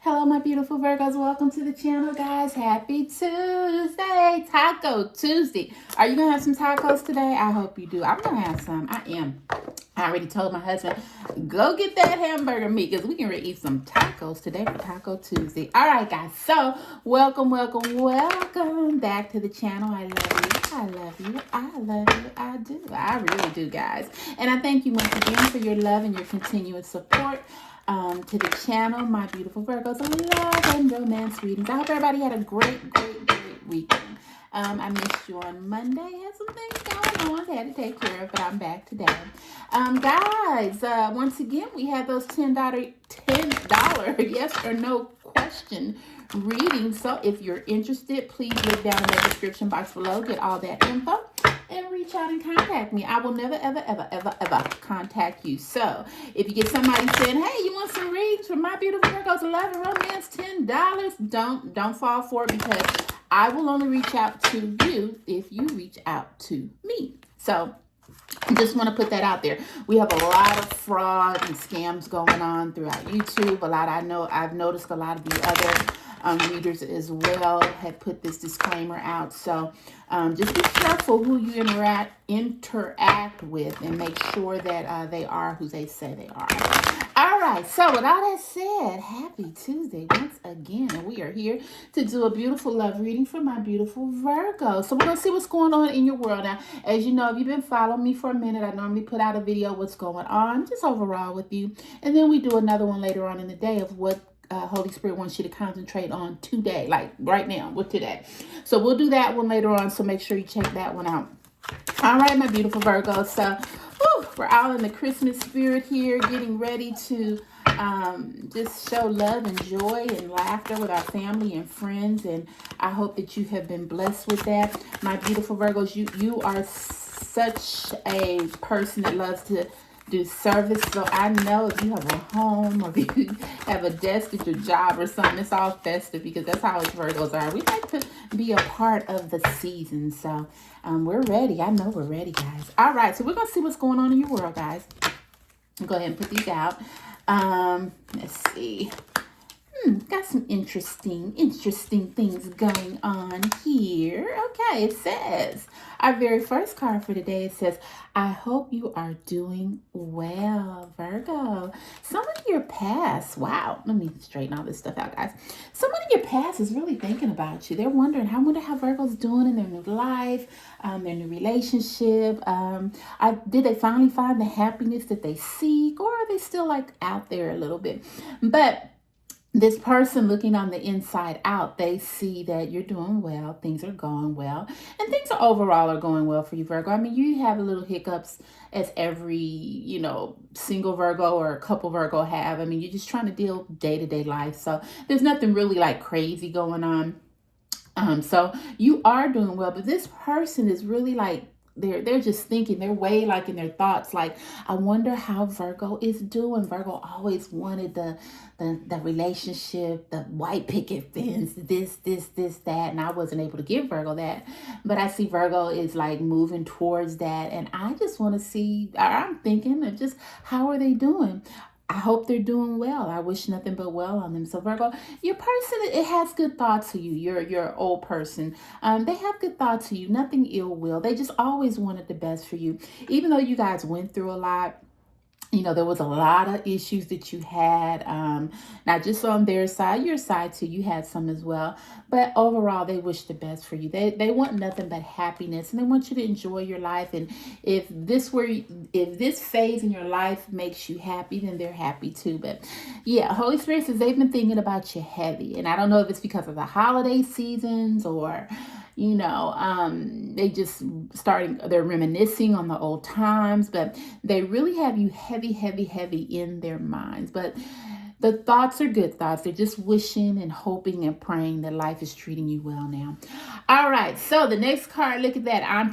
Hello, my beautiful Virgos. Welcome to the channel, guys. Happy Tuesday, Taco Tuesday. Are you going to have some tacos today? I hope you do. I'm going to have some. I am. I already told my husband, go get that hamburger meat because we can really eat some tacos today for Taco Tuesday. All right, guys. So, welcome back to the channel. I love you. I love you. I love you. I do. I really do, guys. And I thank you once again for your love and your continuous support. To the channel, my beautiful Virgos, love and romance readings. I hope everybody had a great weekend. I missed you on Monday. Had some things going on, had to take care of, but I'm back today. Guys, once again, we have those $10 yes or no question readings. So if you're interested, please look down in the description box below, get all that info, and reach out and contact me. I will never, ever contact you. So if you get somebody saying, hey, you want some readings from my beautiful Virgos, love and romance, $10, don't fall for it, because I will only reach out to you if you reach out to me. So I just want to put that out there. We have a lot of fraud and scams going on throughout YouTube. I've noticed a lot of the other readers as well have put this disclaimer out. So just be careful who you interact with, and make sure that they are who they say they are. All right, so with all that said, happy Tuesday once again. And we are here to do a beautiful love reading for my beautiful Virgo. So we're going to see what's going on in your world. Now, as you know, if you've been following me for a minute, I normally put out a video what's going on, just overall with you. And then we do another one later on in the day of what Holy Spirit wants you to concentrate on today, like right now with today. So we'll do that one later on, so make sure you check that one out. All right, my beautiful Virgos. So we're all in the Christmas spirit here, getting ready to just show love and joy and laughter with our family and friends. And I hope that you have been blessed with that. My beautiful Virgos, you are such a person that loves to do service. So I know if you have a home, or if you have a desk at your job or something, it's all festive, because that's how us Virgos are. We like to be a part of the season. So we're ready. I know we're ready, guys. All right, so we're going to see what's going on in your world, guys. Go ahead and put these out. Let's see. Got some interesting things going on here. Okay, it says, our very first card for today, it says, I hope you are doing well, Virgo. Somebody in your past, wow, let me straighten all this stuff out, guys. Somebody in your past is really thinking about you. They're wondering, I wonder how Virgo's doing in their new life, their new relationship. Did they finally find the happiness that they seek, or are they still like out there a little bit? But this person looking on the inside out, they see that you're doing well, things are going well, and things overall are going well for you, Virgo. I mean, you have a little hiccups as every, single Virgo or a couple Virgo have. I mean, you're just trying to deal with day-to-day life. So there's nothing really like crazy going on. So you are doing well, but this person is really like, they're just thinking, they're way like in their thoughts, like, I wonder how Virgo is doing. Virgo always wanted the relationship, the white picket fence, this, that, and I wasn't able to give Virgo that. But I see Virgo is like moving towards that, and I just want to see, I'm thinking of just how are they doing? I hope they're doing well. I wish nothing but well on them. So Virgo, your person, it has good thoughts for you. Your old person. They have good thoughts for you. Nothing ill will. They just always wanted the best for you. Even though you guys went through a lot, there was a lot of issues that you had, not just on their side, your side too. You had some as well. But overall, they wish the best for you. They want nothing but happiness, and they want you to enjoy your life. And if this phase in your life makes you happy, then they're happy too. But yeah, Holy Spirit says they've been thinking about you heavy. And I don't know if it's because of the holiday seasons, or they just they're reminiscing on the old times, but they really have you heavy in their minds. But the thoughts are good thoughts. They're just wishing and hoping and praying that life is treating you well now. All right, so the next card, look at that. I'm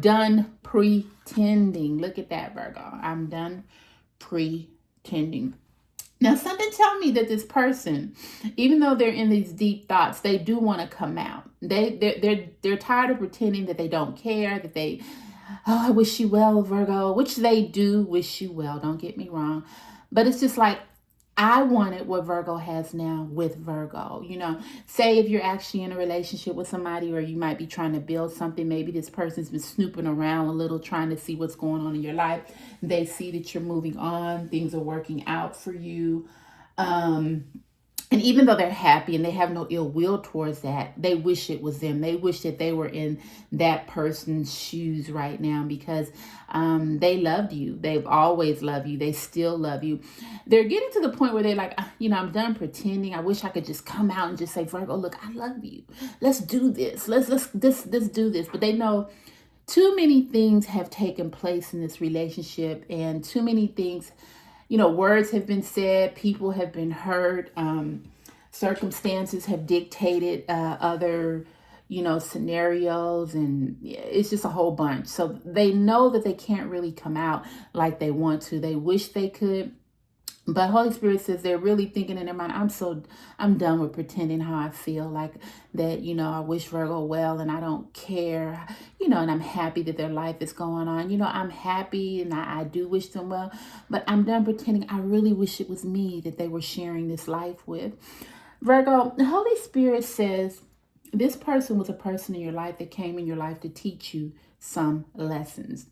done pretending. Look at that, Virgo. I'm done pretending. Now, something tell me that this person, even though they're in these deep thoughts, they do want to come out. They're tired of pretending that they don't care, that I wish you well, Virgo, which they do wish you well. Don't get me wrong. But it's just like, I wanted what Virgo has now with Virgo. You know, say if you're actually in a relationship with somebody, or you might be trying to build something, maybe this person's been snooping around a little, trying to see what's going on in your life. They see that you're moving on, things are working out for you. Um, and even though they're happy and they have no ill will towards that, they wish it was them. They wish that they were in that person's shoes right now, because they loved you. They've always loved you. They still love you. They're getting to the point where they're like, you know, I'm done pretending. I wish I could just come out and just say, Virgo, look, I love you. Let's do this. Let's do this. But they know too many things have taken place in this relationship, and too many things, you know, words have been said, people have been hurt, circumstances have dictated other, you know, scenarios, and it's just a whole bunch. So they know that they can't really come out like they want to. They wish they could. But Holy Spirit says they're really thinking in their mind, I'm done with pretending how I feel, like that, you know, I wish Virgo well and I don't care, you know, and I'm happy that their life is going on. You know, I'm happy and I do wish them well, but I'm done pretending. I really wish it was me that they were sharing this life with. Virgo, the Holy Spirit says this person was a person in your life that came in your life to teach you some lessons.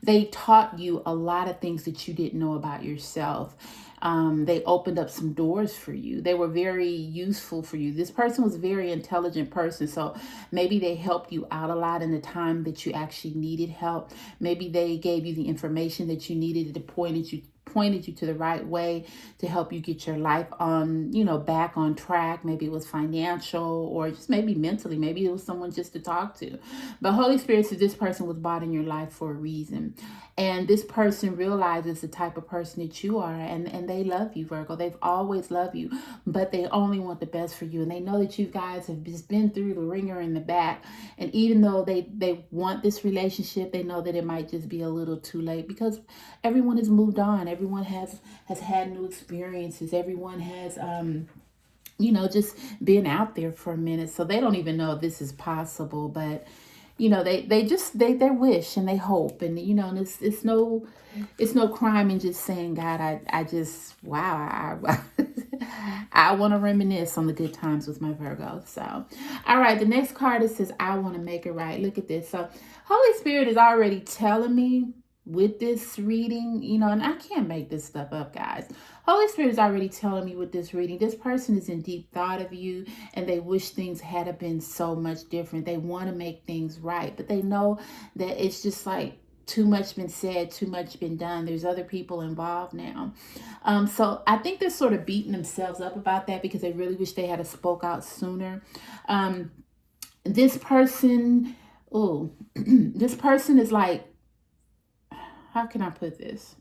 They taught you a lot of things that you didn't know about yourself. They opened up some doors for you. They were very useful for you. This person was a very intelligent person. So maybe they helped you out a lot in the time that you actually needed help. Maybe they gave you the information that you needed to pointed you to the right way to help you get your life on, you know, back on track. Maybe it was financial, or just maybe mentally. Maybe it was someone just to talk to. But Holy Spirit says this person was brought in your life for a reason. And this person realizes the type of person that you are, and they love you, Virgo. They've always loved you, but they only want the best for you. And they know that you guys have just been through the ringer in the back. And even though they want this relationship, they know that it might just be a little too late, because everyone has moved on. Everyone has had new experiences. Everyone has you know, just been out there for a minute. So they don't even know if this is possible, but you know, they wish and they hope, and you know, and it's no crime in just saying, God, I just, wow, I want to reminisce on the good times with my Virgo. So, all right, the next card, it says, I want to make it right. Look at this. So Holy Spirit is already telling me with this reading, you know, and I can't make this stuff up, guys. Holy Spirit is already telling me with this reading, this person is in deep thought of you, and they wish things had been so much different. They want to make things right, but they know that it's just like too much been said, too much been done. There's other people involved now. So I think they're sort of beating themselves up about that, because they really wish they had spoke out sooner. This person, this person is like, how can I put this?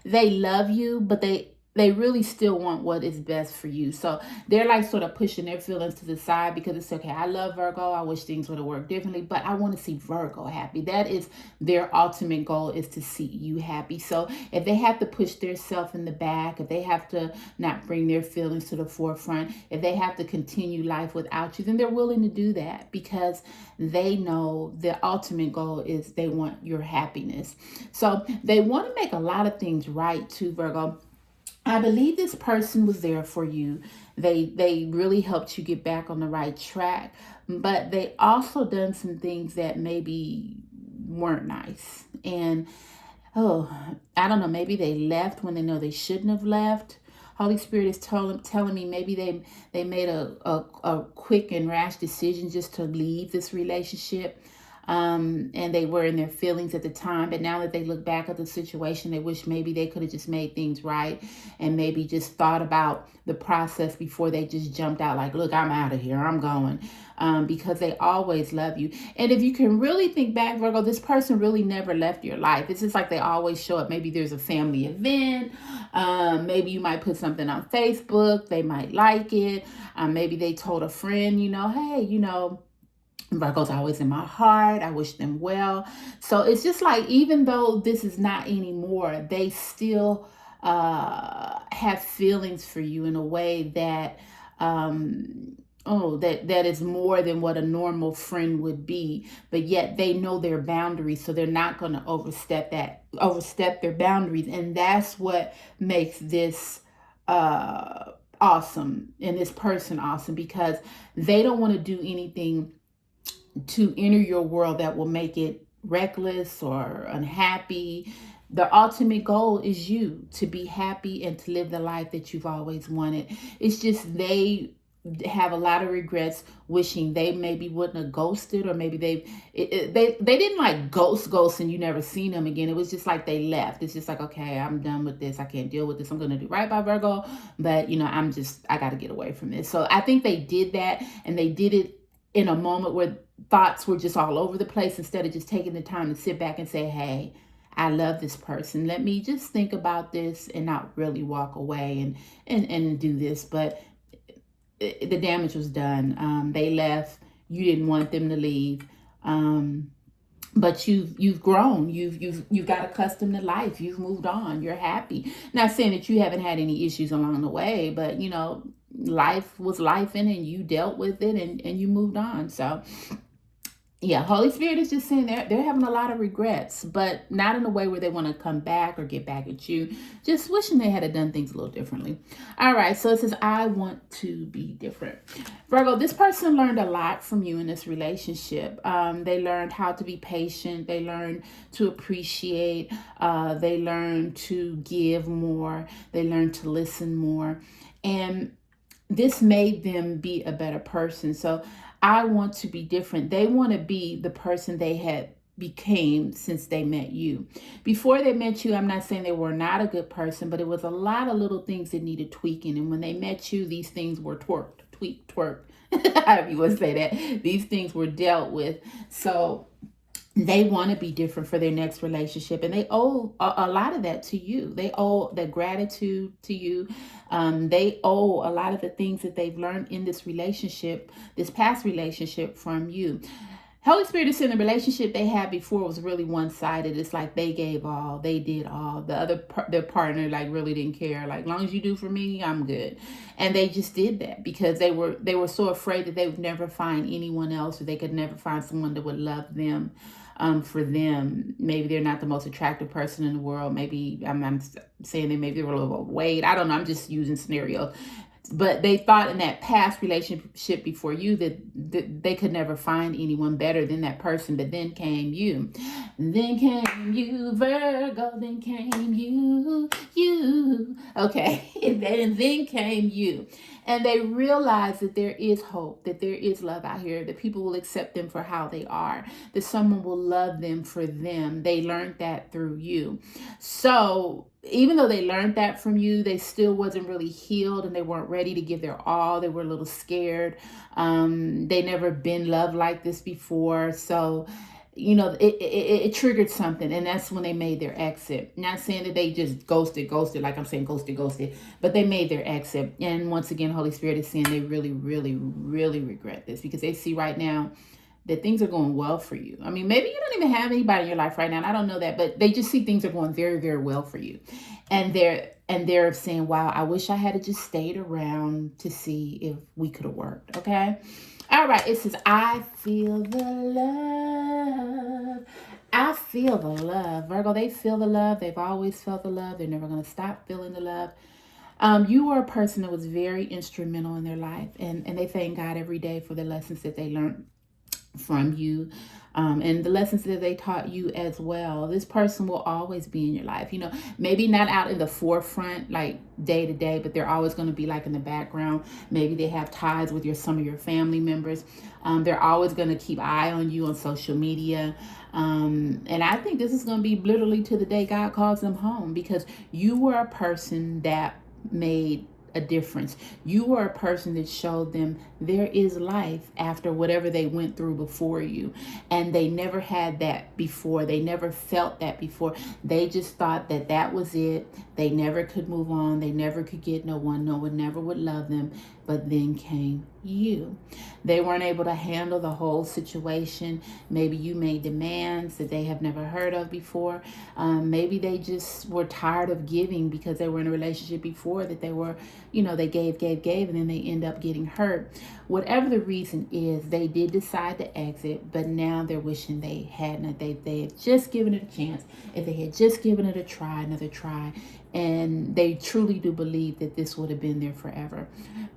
They love you, but they really still want what is best for you. So they're like sort of pushing their feelings to the side, because it's okay. I love Virgo. I wish things would have worked differently, but I want to see Virgo happy. That is their ultimate goal, is to see you happy. So if they have to push their self in the back, if they have to not bring their feelings to the forefront, if they have to continue life without you, then they're willing to do that, because they know the ultimate goal is they want your happiness. So they want to make a lot of things right too, Virgo. I believe this person was there for you. They really helped you get back on the right track, but they also done some things that maybe weren't nice. And I don't know, maybe they left when they know they shouldn't have left. Holy Spirit is telling me maybe they made a quick and rash decision just to leave this relationship. And they were in their feelings at the time, but now that they look back at the situation, they wish maybe they could have just made things right, and maybe just thought about the process before they just jumped out like, look, I'm out of here, I'm going, because they always love you. And if you can really think back, Virgo, this person really never left your life. It's just like they always show up. Maybe there's a family event, maybe you might put something on Facebook, they might like it, maybe they told a friend, you know, hey, you know, Virgo's always in my heart. I wish them well. So it's just like, even though this is not anymore, they still have feelings for you in a way that that is more than what a normal friend would be, but yet they know their boundaries, so they're not going to overstep their boundaries. And that's what makes this awesome, and this person awesome, because they don't want to do anything to enter your world that will make it reckless or unhappy. The ultimate goal is you to be happy and to live the life that you've always wanted. It's just they have a lot of regrets, wishing they maybe wouldn't have ghosted, or maybe they didn't like ghost and you never seen them again. It was just like they left. It's just like, okay, I'm done with this. I can't deal with this. I'm gonna do right by Virgo, but I got to get away from this. So I think they did that, and they did it in a moment where thoughts were just all over the place, instead of just taking the time to sit back and say, hey, I love this person. Let me just think about this and not really walk away and do this. But the damage was done. They left. You didn't want them to leave. But you've grown. You've got accustomed to life. You've moved on. You're happy. Not saying that you haven't had any issues along the way, but life was life and you dealt with it, and you moved on. So yeah, Holy Spirit is just saying they're having a lot of regrets, but not in a way where they want to come back or get back at you. Just wishing they had done things a little differently. All right, so it says, I want to be different. Virgo, this person learned a lot from you in this relationship. They learned how to be patient. They learned to appreciate. They learned to give more. They learned to listen more. And this made them be a better person. So I want to be different. They want to be the person they had became since they met you. Before they met you, I'm not saying they were not a good person, but it was a lot of little things that needed tweaking. And when they met you, these things were tweaked, however you would say that. These things were dealt with. So they want to be different for their next relationship, and they owe a lot of that to you. They owe the gratitude to you. They owe a lot of the things that they've learned in this relationship, this past relationship, from you. Holy Spirit is saying the relationship they had before was really one-sided. It's like they gave all, they did all. Their partner really didn't care. Like, long as you do for me, I'm good. And they just did that because they were so afraid that they would never find anyone else, or they could never find someone that would love them. For them, maybe they're not the most attractive person in the world. Maybe I'm saying that maybe they were a little overweight. I don't know. I'm just using scenarios. But they thought in that past relationship before you that they could never find anyone better than that person. But then came you. Then came you, Virgo. Then came you. Okay. And then came you. And they realized that there is hope, that there is love out here, that people will accept them for how they are, that someone will love them for them. They learned that through you. So even though they learned that from you, they still wasn't really healed, and they weren't ready to give their all. They were a little scared. They never been loved like this before. So it triggered something, and that's when they made their exit. Not saying that they just ghosted, like I'm saying ghosted, but they made their exit. And once again, Holy Spirit is saying they really, really, really regret this, because they see right now that things are going well for you. I mean, maybe you don't even have anybody in your life right now, and I don't know that, but they just see things are going very, very well for you. And they're saying, wow, I wish I had just stayed around to see if we could have worked. Okay. All right, it says, I feel the love. I feel the love. Virgo, they feel the love. They've always felt the love. They're never going to stop feeling the love. You were a person that was very instrumental in their life, and they thank God every day for the lessons that they learned from you, and the lessons that they taught you as well. This person will always be in your life. Maybe not out in the forefront, like day to day, but they're always going to be like in the background. Maybe they have ties with some of your family members. They're always going to keep eye on you on social media. And I think this is going to be literally to the day God calls them home, because you were a person that made a difference. You were a person that showed them there is life after whatever they went through before you. And they never had that before. They never felt that before. They just thought that was it. They never could move on. They never could get no one. No one never would love them. But then came you. They weren't able to handle the whole situation. Maybe you made demands that they have never heard of before. Maybe they just were tired of giving because they were in a relationship before that they were, they gave, and then they end up getting hurt. Whatever the reason is, they did decide to exit, but now they're wishing they hadn't. They had just given it a chance. If they had just given it a try, another try, and they truly do believe that this would have been there forever.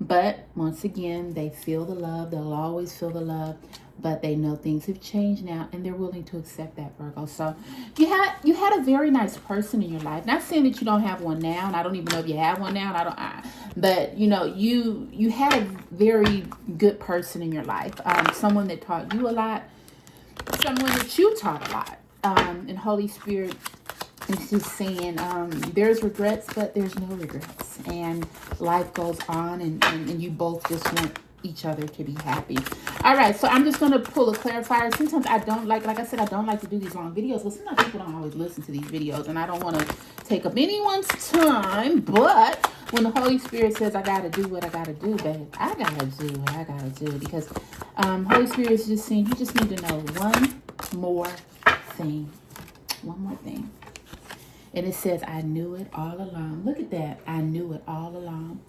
But once again, they feel the love. They'll always feel the love, but they know things have changed now, and they're willing to accept that, Virgo. So you had a very nice person in your life. Not saying that you don't have one now, and I don't even know if you have one now. But you had a very good person in your life. Someone that taught you a lot. Someone that you taught a lot. And Holy Spirit is just saying there's regrets, but there's no regrets, and life goes on, and you both just want each other to be happy. All right, so I'm just going to pull a clarifier. Sometimes I don't like I said, I don't like to do these long videos, but sometimes people don't always listen to these videos, and I don't want to take up anyone's time. But when the Holy Spirit says I got to do what I got to do, babe, I got to do what I got to do, because Holy Spirit is just saying you just need to know one more thing. One more thing. And it says, I knew it all along. Look at that. I knew it all along.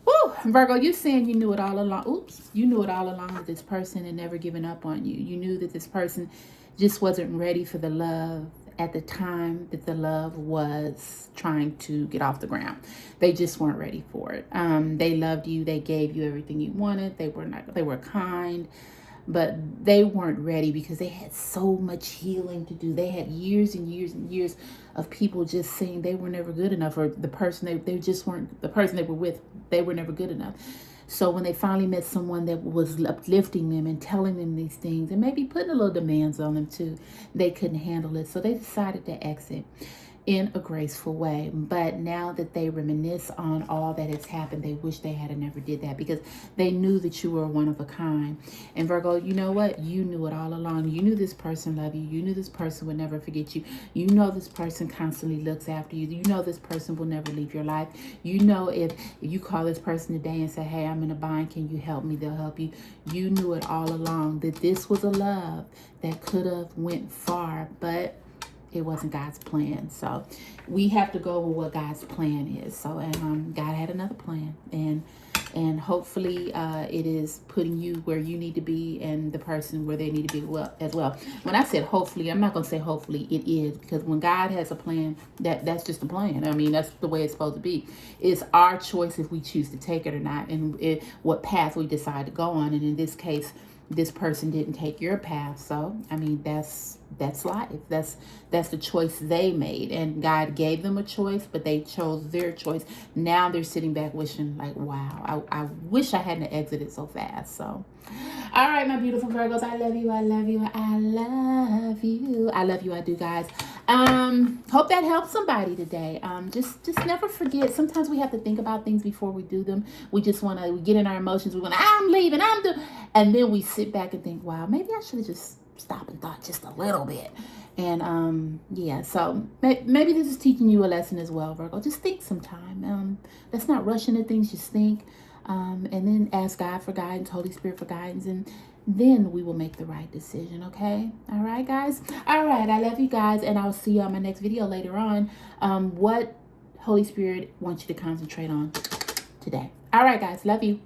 Woo! Virgo, you're saying you knew it all along. Oops. You knew it all along that this person had never given up on you. You knew that this person just wasn't ready for the love at the time that the love was trying to get off the ground. They just weren't ready for it. They loved you. They gave you everything you wanted. They were kind. But they weren't ready because they had so much healing to do. They had years and years and years of people just saying they were never good enough, or the person they just weren't, the person they were with, they were never good enough. So when they finally met someone that was uplifting them and telling them these things and maybe putting a little demands on them too, they couldn't handle it. So they decided to exit in a graceful way. But now that they reminisce on all that has happened, they wish they had never did that, because they knew that you were one of a kind. And Virgo, you know what? You knew it all along. You knew this person loved you. You knew this person would never forget you. You know this person constantly looks after you. You know this person will never leave your life. You know if you call this person today and say, hey, I'm in a bind, can you help me? They'll help you. You knew it all along that this was a love that could have went far, but it wasn't God's plan. So we have to go with what God's plan is. So, and God had another plan, and hopefully it is putting you where you need to be and the person where they need to be as well. When I said hopefully, I'm not going to say hopefully, it is, because when God has a plan, that's just a plan. I mean, that's the way it's supposed to be. It's our choice if we choose to take it or not, and what path we decide to go on. And in this case, this person didn't take your path. So, I mean, that's life. That's the choice they made. And God gave them a choice, but they chose their choice. Now they're sitting back wishing like, wow, I wish I hadn't exited so fast. So, all right, my beautiful Virgos, I love you. I love you. I love you. I love you. I do, guys. Hope that helps somebody today. Just never forget. Sometimes we have to think about things before we do them. We just want to, we get in our emotions. We want to, I'm leaving, and then we sit back and think, wow, maybe I should have just stopped and thought just a little bit. And, yeah, so maybe this is teaching you a lesson as well, Virgo. Just think sometime. Let's not rush into things. Just think, and then ask God for guidance, Holy Spirit for guidance, and then we will make the right decision, okay? All right, guys? All right, I love you guys, and I'll see you on my next video later on. What Holy Spirit wants you to concentrate on today. All right, guys, love you.